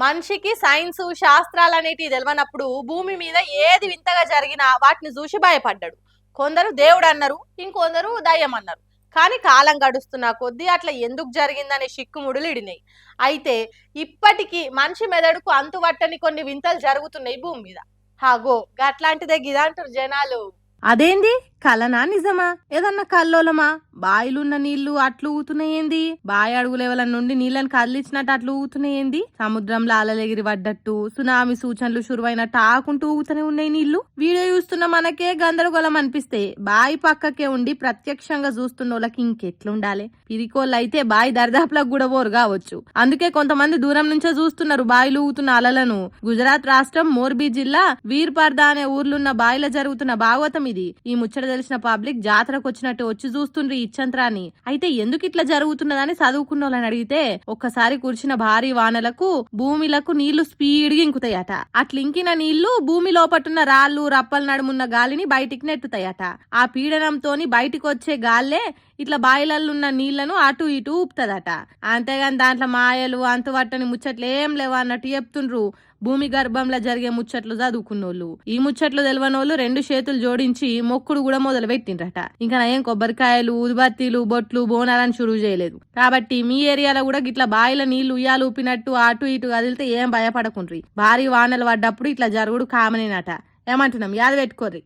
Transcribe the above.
మనిషికి సైన్స్ శాస్త్రాలు అనేటివి తెలియనప్పుడు భూమి మీద ఏది వింతగా జరిగినా వాటిని చూసి భయపడ్డాడు. కొందరు దేవుడు అన్నారు, ఇంకొందరు దయ్యం అన్నారు. కానీ కాలం గడుస్తున్న కొద్దీ అట్లా ఎందుకు జరిగిందనే చిక్కుముడులు ఇడినాయి. అయితే ఇప్పటికీ మనిషి మెదడుకు అంతువట్టని కొన్ని వింతలు జరుగుతున్నాయి భూమి మీద. హాగో గట్లాంటిదే గిదంటారు జనాలు. అదేంది కలనా నిజమా ఏదన్నా కల్లోలమా బాయిలున్న నీళ్లు అట్లు ఊతున్నాయేంది బాయి అడుగు లెవెల నుండి నీళ్ళని కదిలించినట్టు అట్లు ఊతున్నాయేంది సముద్రంలో అలలెగిరి పడ్డట్టు సునామీ సూచనలు షురువైనట్టు ఆకుంటూ ఊతనే ఉన్నాయి నీళ్లు వీడియో చూస్తున్న మనకే గందరగోళం అనిపిస్తే బాయి పక్కకే ఉండి ప్రత్యక్షంగా చూస్తున్న వాళ్ళకి ఇంకెట్లుండాలి పిరికోళ్ళు అయితే బాయి దరిదాపులకు కూడా పోరు కావచ్చు అందుకే కొంతమంది దూరం నుంచే చూస్తున్నారు బాయిలు ఊతున్న అలలను గుజరాత్ రాష్ట్రం మోర్బీ జిల్లా వీర్పర్దా అనే ఊర్లున్న బాయిలో జరుగుతున్న భాగవతం ఇది ఈ ముచ్చట తెలిసిన పబ్లిక్ జాతరకు వచ్చినట్టు వచ్చి చూస్తుండ్రు ఇచ్చంత్రాన్ని అయితే ఎందుకు ఇట్లా జరుగుతున్నదని చదువుకున్న వాళ్ళని అడిగితే ఒక్కసారి కురిసిన భారీ వానలకు భూమిలకు నీళ్లు స్పీడ్గా ఇంకుతాయట అట్లింకిన నీళ్లు భూమి లోపటున్న రాళ్లు రప్పల నడుమున్న గాలిని బయటికి నెట్టుతాయట ఆ పీడనంతోని బయటికి వచ్చే గాల్లే ఇట్లా బాయిలల్లున్న నీళ్లను అటు ఇటు ఊపుతుందట అంతేగాని దాంట్లో మాయలు అంతువట్టని ముచ్చట్లు ఏం లేవు అన్నట్టు చెప్తుండ్రు భూమి గర్భంలో జరిగే ముచ్చట్లు చదువుకున్నోళ్ళు ఈ ముచ్చట్లు తెలియనోళ్ళు 2 చేతులు జోడించి మొక్కుడు కూడా మొదలు పెట్టిండ్రట ఇంకా నయం కొబ్బరికాయలు ఉదిబత్తీలు బొట్లు బోనాలని షురువు చేయలేదు కాబట్టి మీ ఏరియాలో కూడా గిట్లా బాయిల నీళ్లు ఉయ్యాలు ఊపినట్టు అటు ఇటు కదిలితే ఏం భయపడకుండ్రి భారీ వానలు పడ్డప్పుడు ఇట్లా జరుగుడు కామనేనట ఏమంటున్నాం యాద పెట్టుకోర్రి.